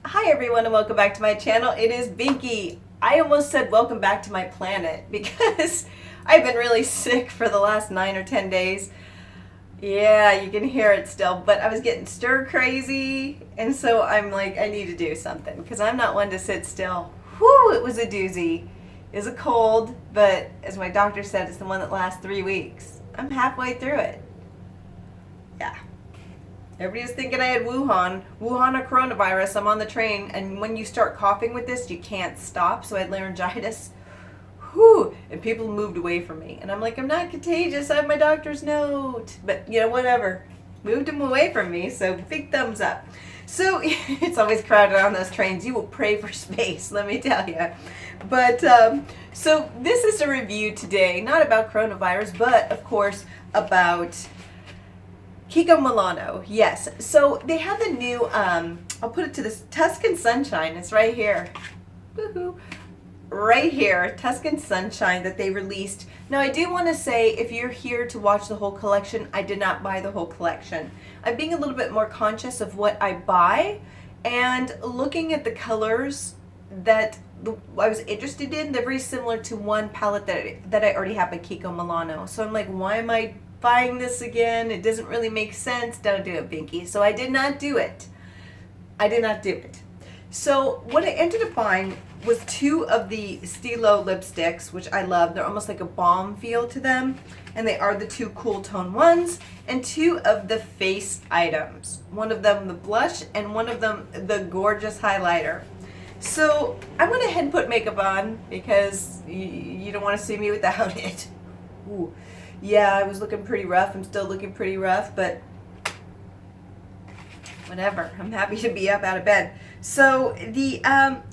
Hi everyone and welcome back to my channel. It is Binky. I almost said welcome back to my planet because I've been really sick for the last 9 or 10 days. Yeah, you can hear it still, but I was getting stir crazy and so I'm like, I need to do something because I'm not one to sit still. Whew, it was a doozy. It was a cold, but as my doctor said, it's the one that lasts 3 weeks. I'm halfway through it. Yeah. Everybody was thinking I had Wuhan or coronavirus. I'm on the train, and when you start coughing with this, you can't stop. So I had laryngitis. Whew, and people moved away from me. And I'm like, I'm not contagious. I have my doctor's note. But, you know, whatever. Moved them away from me, so big thumbs up. So it's always crowded on those trains. You will pray for space, let me tell you. But, so this is a review today, not about coronavirus, but, of course, about Kiko Milano, yes. So they have the new, I'll put it to this, Tuscan Sunshine. It's right here. Woohoo. Right here, Tuscan Sunshine that they released. Now I do want to say, if you're here to watch the whole collection, I did not buy the whole collection. I'm being a little bit more conscious of what I buy and looking at the colors that I was interested in. They're very similar to one palette that I already have by Kiko Milano. So I'm like, why am I buying this again? It doesn't really make sense. Don't do it, Binky. So I did not do it. I did not do it. So what I ended up buying was 2 of the Stila Lipsticks, which I love. They're almost like a balm feel to them. And they are the 2 cool tone ones. And 2 of the face items. One of them the blush and one of them the gorgeous highlighter. So I went ahead and put makeup on because you don't want to see me without it. Ooh. Yeah, I was looking pretty rough. I'm still looking pretty rough, but whatever. I'm happy to be up out of bed. So the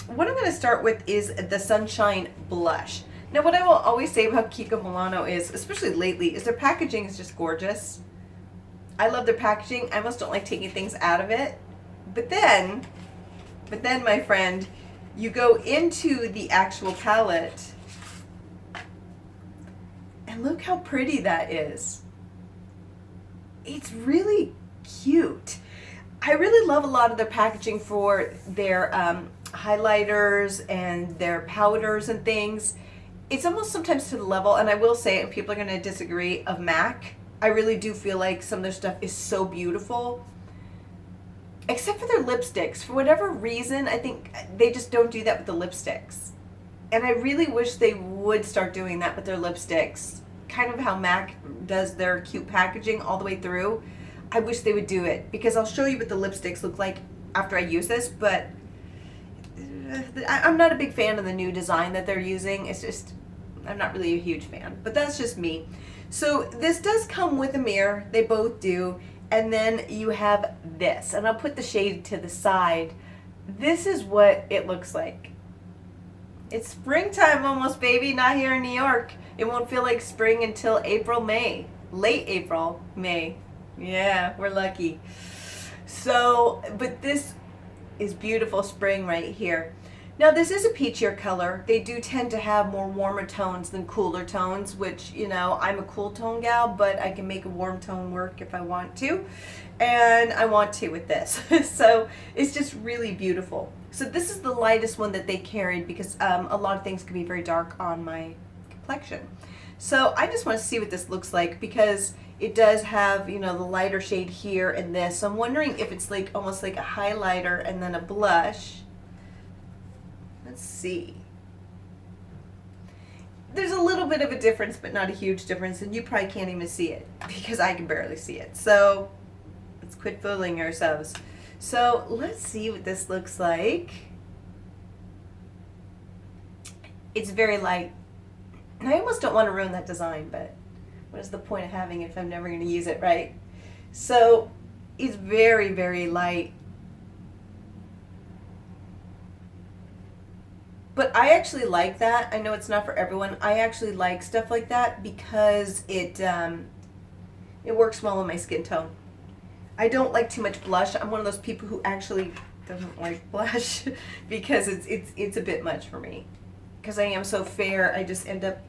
what I'm going to start with is the Sunshine Blush. Now, what I will always say about Kiko Milano is, especially lately, is their packaging is just gorgeous. I love their packaging. I almost don't like taking things out of it. But then, my friend, you go into the actual palette. And look how pretty that is. It's really cute. I really love a lot of their packaging for their highlighters and their powders and things. It's almost sometimes to the level, and I will say, and people are going to disagree, of MAC. I really do feel like some of their stuff is so beautiful. Except for their lipsticks. For whatever reason, I think they just don't do that with the lipsticks. And I really wish they would start doing that with their lipsticks. Kind of how MAC does their cute packaging all the way through. I wish they would do it because I'll show you what the lipsticks look like after I use this, but I'm not a big fan of the new design that they're using. It's just, I'm not really a huge fan, but that's just me. So this does come with a mirror. They both do. And then you have this, and I'll put the shade to the side. This is what it looks like. It's springtime almost, baby, not here in New York. It won't feel like spring until April, May. Late April, May. Yeah, we're lucky. So, but this is beautiful spring right here. Now, this is a peachier color. They do tend to have more warmer tones than cooler tones, which, you know, I'm a cool tone gal, but I can make a warm tone work if I want to. And I want to with this. So it's just really beautiful. So this is the lightest one that they carried because a lot of things can be very dark on my complexion. So I just want to see what this looks like because it does have, you know, the lighter shade here and this. So I'm wondering if it's like almost like a highlighter and then a blush. Let's see. There's a little bit of a difference, but not a huge difference, and you probably can't even see it because I can barely see it. So let's quit fooling ourselves. So let's see what this looks like. It's very light. And I almost don't want to ruin that design, but what is the point of having it if I'm never going to use it, right? So it's very, very light. But I actually like that. I know it's not for everyone. I actually like stuff like that because it works well on my skin tone. I don't like too much blush. I'm one of those people who actually doesn't like blush because it's a bit much for me. Because I am so fair, I just end up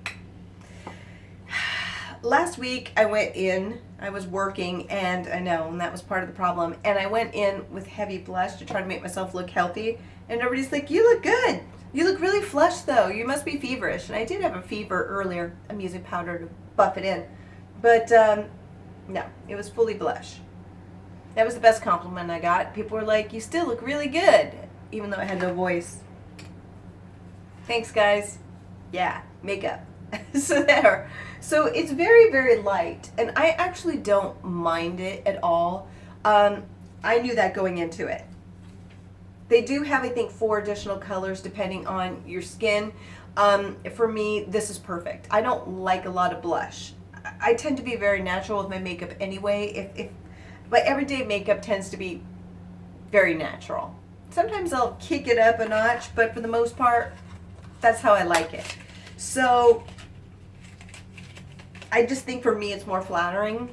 last week I went in, I was working, and I know, and that was part of the problem, and I went in with heavy blush to try to make myself look healthy, and everybody's like, you look good. You look really flushed though. You must be feverish. And I did have a fever earlier. I'm using powder to buff it in. But no, it was fully blush. That was the best compliment I got. People were like, you still look really good, even though I had no voice. Thanks, guys. Yeah, makeup. So there. So it's very, very light, and I actually don't mind it at all. I knew that going into it. They do have, I think, 4 additional colors depending on your skin. For me, this is perfect. I don't like a lot of blush. I tend to be very natural with my makeup anyway. If my everyday makeup tends to be very natural. Sometimes I'll kick it up a notch, but for the most part, that's how I like it. So I just think for me it's more flattering.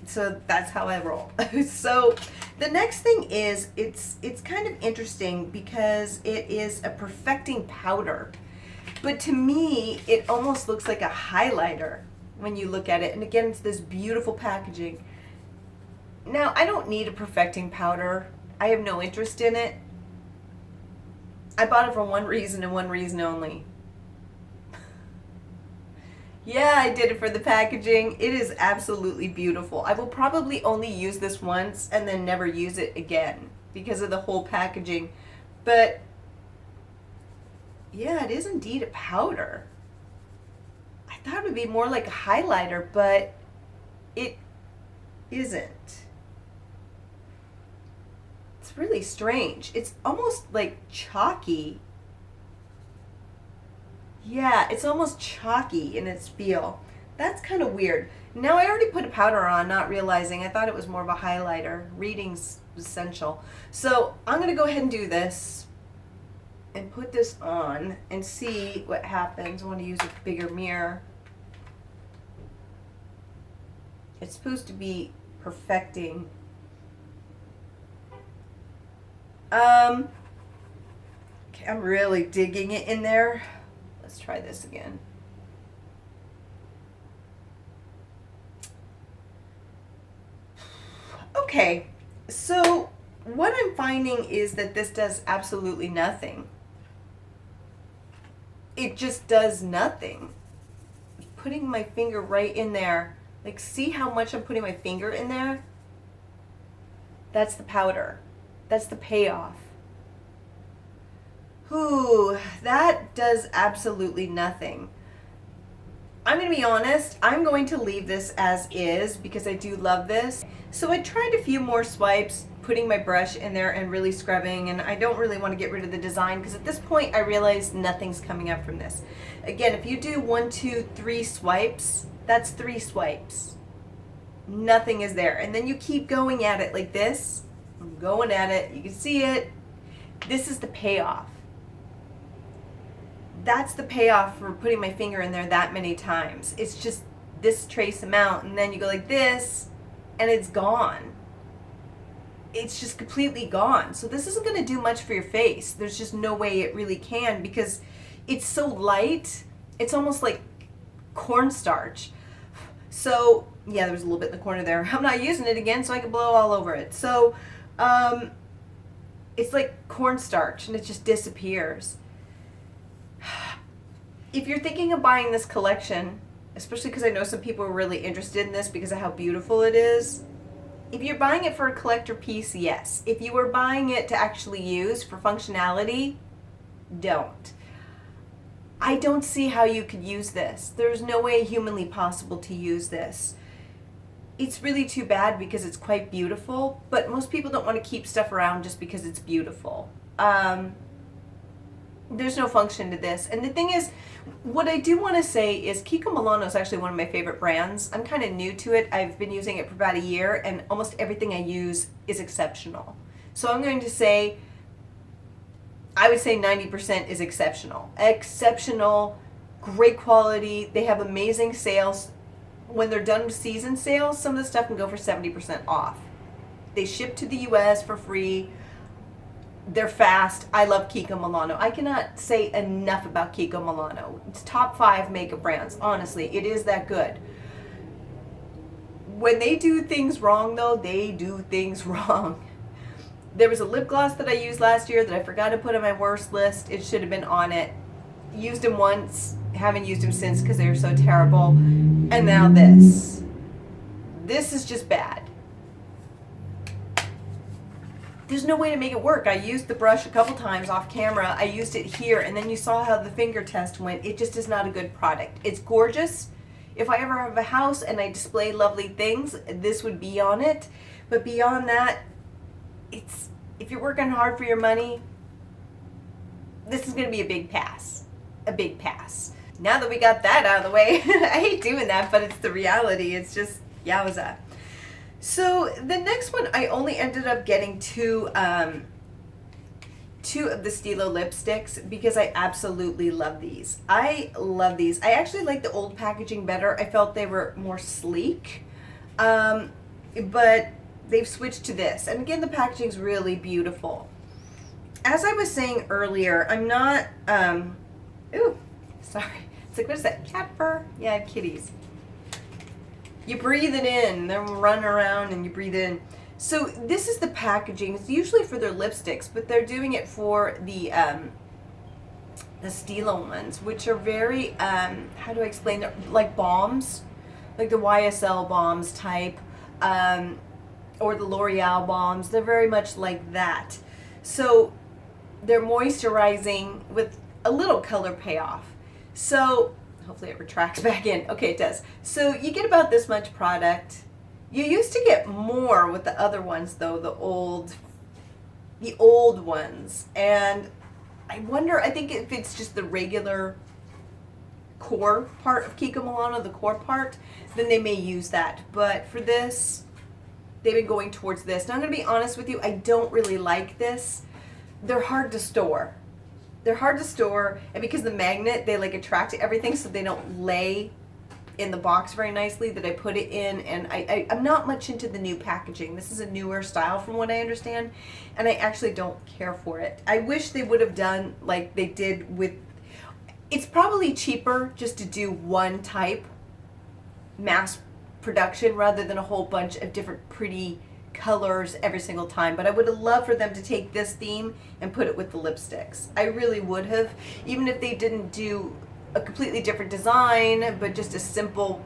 So that's how I roll. So the next thing is, it's kind of interesting because it is a perfecting powder. But to me, it almost looks like a highlighter when you look at it. And again, it's this beautiful packaging. Now, I don't need a perfecting powder. I have no interest in it. I bought it for one reason and one reason only. Yeah, I did it for the packaging. It is absolutely beautiful. I will probably only use this once and then never use it again because of the whole packaging. But yeah, it is indeed a powder. I thought it would be more like a highlighter, but it isn't. It's really strange. It's almost like chalky. Yeah, it's almost chalky in its feel. That's kind of weird. Now I already put a powder on, not realizing. I thought it was more of a highlighter. Reading's essential. So I'm going to go ahead and do this and put this on and see what happens. I want to use a bigger mirror. It's supposed to be perfecting. Okay, I'm really digging it in there. Let's try this again. Okay, so what I'm finding is that this does absolutely nothing. It just does nothing. Putting my finger right in there. Like, see how much I'm putting my finger in there? That's the powder. That's the payoff. Ooh, that does absolutely nothing. I'm going to be honest, I'm going to leave this as is because I do love this. So I tried a few more swipes, putting my brush in there and really scrubbing, and I don't really want to get rid of the design because at this point I realize nothing's coming up from this. Again, if you do 1, 2, 3 swipes, that's 3 swipes. Nothing is there. And then you keep going at it like this. I'm going at it. You can see it. This is the payoff. That's the payoff for putting my finger in there that many times. It's just this trace amount, and then you go like this, and it's gone. It's just completely gone. So this isn't going to do much for your face. There's just no way it really can because it's so light. It's almost like cornstarch. So yeah, there was a little bit in the corner there. I'm not using it again, so I can blow all over it. So it's like cornstarch, and it just disappears. If you're thinking of buying this collection, especially because I know some people are really interested in this because of how beautiful it is, if you're buying it for a collector piece, yes. If you were buying it to actually use for functionality, don't. I don't see how you could use this. There's no way humanly possible to use this. It's really too bad because it's quite beautiful, but most people don't want to keep stuff around just because it's beautiful. There's no function to this. And the thing is, what I do want to say is Kiko Milano is actually one of my favorite brands. I'm kind of new to it. I've been using it for about a year, and almost everything I use is exceptional. So I'm going to say, I would say 90% is exceptional. Exceptional, great quality. They have amazing sales. When they're done with season sales, some of the stuff can go for 70% off. They ship to the US for free. They're fast. I love Kiko Milano. I cannot say enough about Kiko Milano. It's top 5 makeup brands. Honestly, it is that good. When they do things wrong, though, they do things wrong. There was a lip gloss that I used last year that I forgot to put on my worst list. It should have been on it. Used them once, haven't used them since because they were so terrible. And now this. This is just bad. There's no way to make it work. I used the brush a couple times off camera. I used it here, and then you saw how the finger test went. It just is not a good product. It's gorgeous. If I ever have a house and I display lovely things, this would be on it. But beyond that, if you're working hard for your money, this is going to be a big pass. A big pass. Now that we got that out of the way, I hate doing that, but it's the reality. It's just, yowza. So the next one, I only ended up getting two of the Stila Lipsticks because I absolutely love these. I love these. I actually like the old packaging better. I felt they were more sleek, but they've switched to this. And again, the packaging's really beautiful. As I was saying earlier, I'm not, ooh, sorry. It's like, what is that, cat fur? Yeah, I have kitties. You breathe it in, they're running around and you breathe it in. So this is the packaging. It's usually for their lipsticks, but they're doing it for the Stila ones, which are very, how do I explain? They're like balms, like the YSL balms type, or the L'Oreal balms. They're very much like that. So they're moisturizing with a little color payoff. So hopefully it retracts back in. Okay, it does. So you get about this much product. You used to get more with the other ones though, the old ones. And I wonder, I think if it's just the regular core part of Kiko Milano, the core part, then they may use that. But for this, they've been going towards this. Now I'm going to be honest with you, I don't really like this. They're hard to store. They're hard to store, and because the magnet, they like attract to everything, so they don't lay in the box very nicely that I put it in. And I'm not much into the new packaging. This is a newer style from what I understand, and I actually don't care for it. I wish they would have done like they did with, it's probably cheaper just to do one type mass production rather than a whole bunch of different pretty colors every single time. But I would have loved for them to take this theme and put it with the lipsticks. I really would have, even if they didn't do a completely different design but just a simple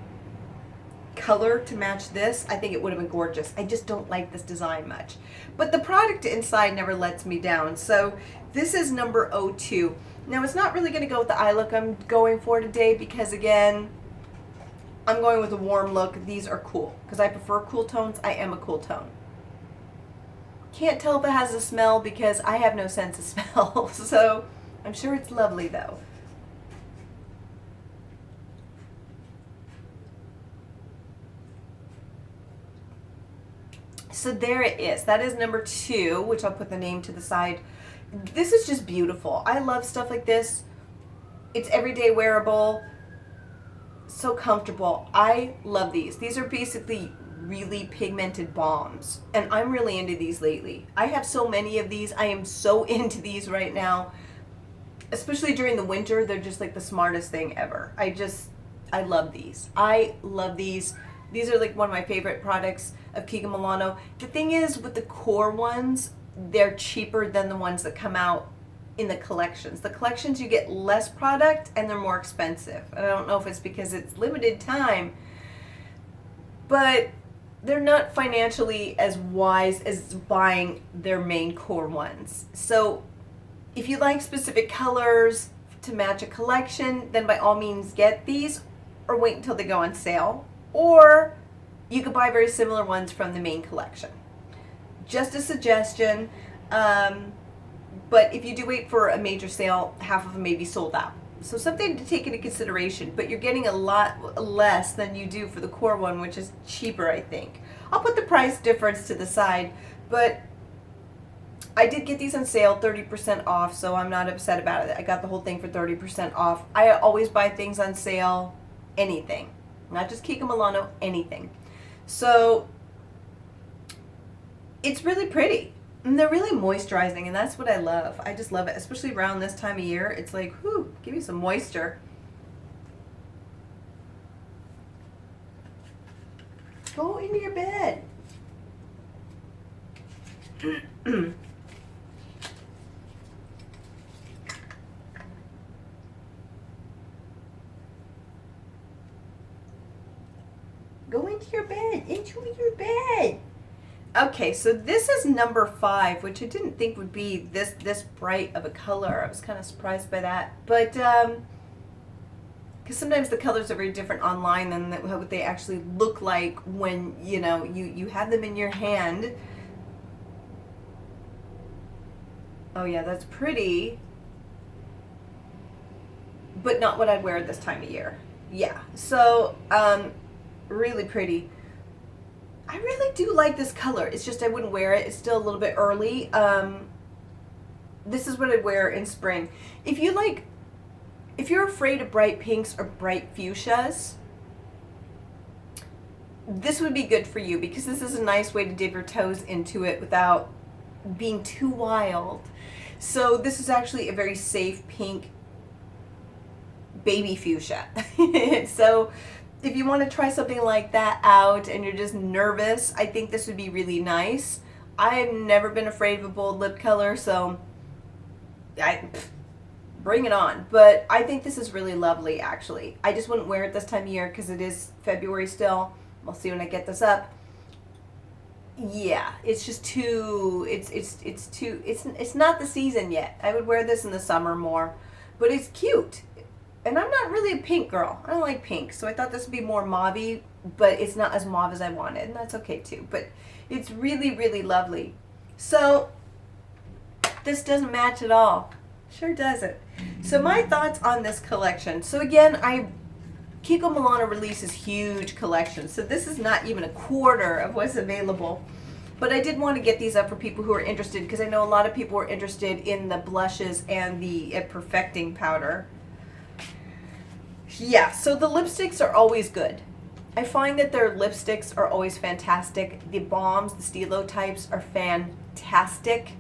color to match this. I think it would have been gorgeous. I just don't like this design much, but the product inside never lets me down. So this is number 02. Now it's not really going to go with the eye look I'm going for today because again, I'm going with a warm look. These are cool because I prefer cool tones. I am a cool tone. Can't tell if it has a smell because I have no sense of smell. So I'm sure it's lovely though. So there it is. That is number 2, which I'll put the name to the side. This is just beautiful. I love stuff like this. It's everyday wearable. So comfortable. I love these. These are basically really pigmented balms, and I'm really into these lately. I have so many of these. I am so into these right now, especially during the winter. They're just like the smartest thing ever. I love these. I love these. These are like one of my favorite products of Kiko Milano. The thing is with the core ones, they're cheaper than the ones that come out in the collections. The collections you get less product and they're more expensive. And I don't know if it's because it's limited time, but they're not financially as wise as buying their main core ones. So if you like specific colors to match a collection, then by all means get these or wait until they go on sale. Or you could buy very similar ones from the main collection. Just a suggestion. But if you do wait for a major sale, half of them may be sold out. So something to take into consideration, but you're getting a lot less than you do for the core one, which is cheaper, I think. I'll put the price difference to the side, but I did get these on sale, 30% off, so I'm not upset about it. I got the whole thing for 30% off. I always buy things on sale, anything. Not just Kiko Milano, anything. So it's really pretty. And they're really moisturizing, and that's what I love. I just love it, especially around this time of year. It's like, whoo, give me some moisture. Go into your bed. Go into your bed. Into your bed. Okay, so this is number 5, which I didn't think would be this bright of a color. I was kind of surprised by that. But, because sometimes the colors are very different online than what they actually look like when, you know, you have them in your hand. Oh yeah, that's pretty. But not what I'd wear this time of year. Yeah, so, really pretty. I really do like this color. It's just I wouldn't wear it. It's still a little bit early. This is what I'd wear in spring. If you're afraid of bright pinks or bright fuchsias, this would be good for you because this is a nice way to dip your toes into it without being too wild. So this is actually a very safe pink baby fuchsia. So if you want to try something like that out and you're just nervous, I think this would be really nice. I've never been afraid of a bold lip color, so bring it on. But I think this is really lovely, actually. I just wouldn't wear it this time of year because it is February still. We'll see when I get this up. Yeah, it's just too, it's not the season yet. I would wear this in the summer more, but it's cute. And I'm not really a pink girl. I don't like pink, so I thought this would be more mauve-y, but it's not as mauve as I wanted, and that's okay too. But it's really, really lovely. So this doesn't match at all. Sure doesn't. So my thoughts on this collection. So again, Kiko Milano releases huge collections, so this is not even a quarter of what's available. But I did want to get these up for people who are interested, because I know a lot of people are interested in the blushes and the perfecting powder. Yeah, so the lipsticks are always good. I find that their lipsticks are always fantastic. The balms, the Stilo types, are fantastic.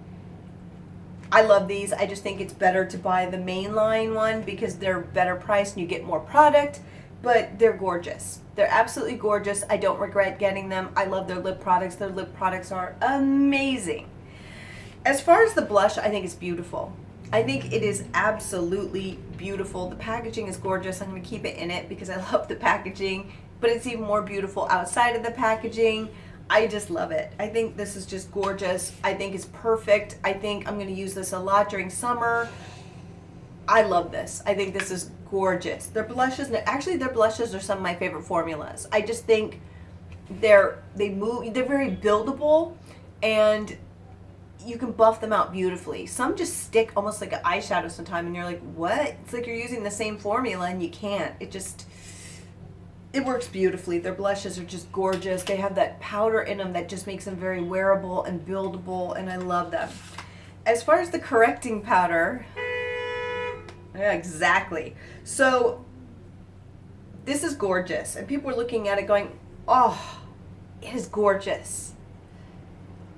I love these. I just think it's better to buy the mainline one because they're better priced and you get more product, but they're gorgeous. They're absolutely gorgeous. I don't regret getting them. I love their lip products. Their lip products are amazing. As far as the blush, I think it's beautiful. I think it is absolutely beautiful. The packaging is gorgeous. I'm going to keep it in it because I love the packaging, but it's even more beautiful outside of the packaging. I just love it. I think this is just gorgeous. I think it's perfect. I think I'm going to use this a lot during summer. I love this. I think this is gorgeous. Their blushes, actually their blushes are some of my favorite formulas. I just think they're very buildable, and you can buff them out beautifully. Some just stick almost like an eyeshadow sometimes, and you're like, what? It's like you're using the same formula and you can't. It works beautifully. Their blushes are just gorgeous. They have that powder in them that just makes them very wearable and buildable, and I love them. As far as the correcting powder, yeah, exactly. So this is gorgeous, and people are looking at it going, oh, it is gorgeous.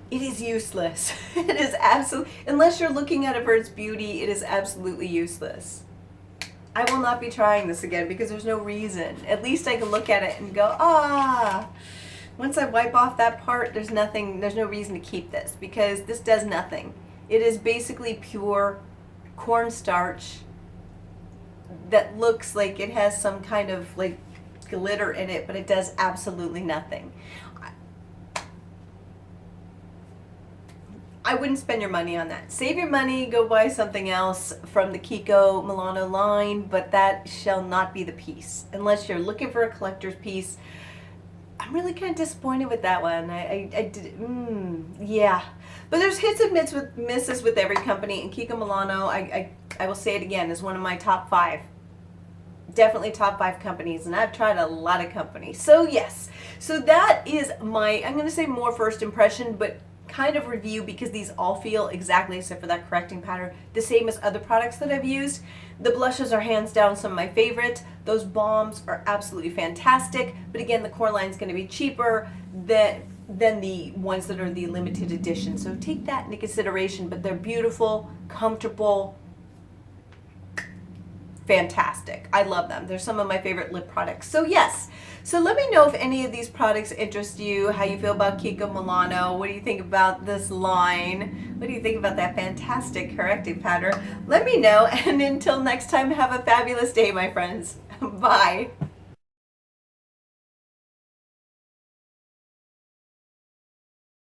It is useless. It is absolutely, unless you're looking at it for its beauty, it is absolutely useless. I will not be trying this again because there's no reason. At least I can look at it and go, ah. Once I wipe off that part, there's no reason to keep this because this does nothing. It is basically pure cornstarch that looks like it has some kind of like glitter in it, but it does absolutely nothing. I wouldn't spend your money on that. Save your money, go buy something else from the Kiko Milano line, but that shall not be the piece. Unless you're looking for a collector's piece. I'm really kind of disappointed with that one. Yeah. But there's hits and misses with every company, and Kiko Milano, I will say it again, is one of my top 5. Definitely top 5 companies, and I've tried a lot of companies. So yes, so that is my, I'm going to say more first impression, but kind of review, because these all feel exactly, except for that correcting powder, the same as other products that I've used. The blushes are hands down some of my favorite. Those balms are absolutely fantastic, but again, the core line is going to be cheaper. than the ones that are the limited edition. So take that into consideration, but they're beautiful, comfortable, fantastic. I love them. They're some of my favorite lip products. So yes, so let me know if any of these products interest you, how you feel about Kiko Milano, what do you think about this line, what do you think about that fantastic corrective powder? Let me know, and until next time, have a fabulous day, my friends. Bye.